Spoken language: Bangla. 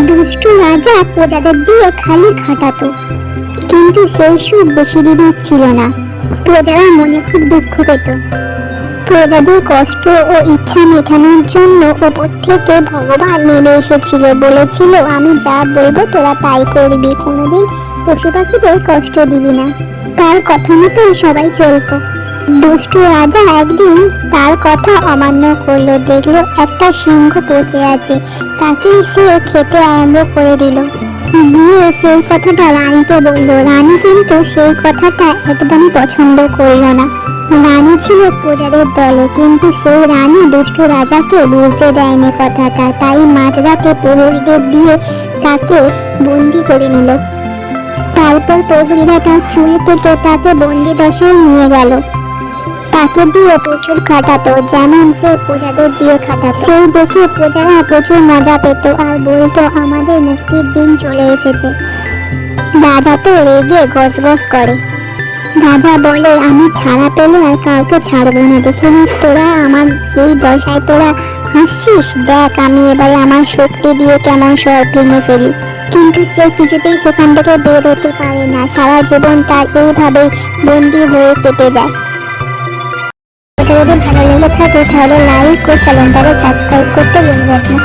দুষ্টু রাজা প্রজাদের দিয়ে খালি খাটাতো, কিন্তু সেই সুখ বেশি দিনের ছিল না। প্রজারা মনে খুব দুঃখ পেত। প্রজাদের কষ্ট ও ইচ্ছা মেটানোর জন্য উপর থেকে ভগবান নেমে এসেছিল, বলেছিল আমি যা বলবো তোরা তাই করবি, কোনোদিন পশু পাখিদের কষ্ট দিবি না। তার কথা মতোই সবাই চলতো। দুষ্টু রাজা একদিন তার কথা অমান্য করলো, দেখলো একটা সিংহ পচে আছে, তাকে সে খেতে আরম্ভ করে দিল। গিয়ে সেই কথাটা রানীকে বললো। রানী কিন্তু সেই কথাটা একদমই পছন্দ করলো না। রানী ছিল প্রজাদের দলে, কিন্তু সেই রানী দুষ্টু রাজাকে বুঝতে দেয়নি কথাটা, তাই মাঝরাতে প্রহরীদের দিয়ে তাকে বন্দি করে নিল। তারপর প্রহরীরা তার চুল কেটে তাকে বন্দি দশায় নিয়ে গেল। তাকে দিয়ে প্রচুর খাটাতো, যেমন সে প্রজাদের দিয়ে খাটাতো। সেই দেখে প্রজারা প্রচুর মজা পেত আর বলতো আমাদের মুক্তির দিন চলে এসেছে। রাজা তো রেগে গজগজ করে। রাজা বলে আমি ছাড়া পেলে আর কাউকে ছাড়বো না, দেখে নিস তোরা আমার এই দশায় তোরা হাসছিস, দেখ আমি এবারে আমার শক্তি দিয়ে কেমন সব ভেঙে ফেলি। কিন্তু সে কিছুতেই সেখান থেকে বের হতে পারে না, সারা জীবন তার এইভাবেই বন্দি হয়ে কেটে যায়। যদি ভালো লেগে থাকে তাহলে লাইক ও চ্যানেলটাকে সাবস্ক্রাইব করতে ভুলবেন না।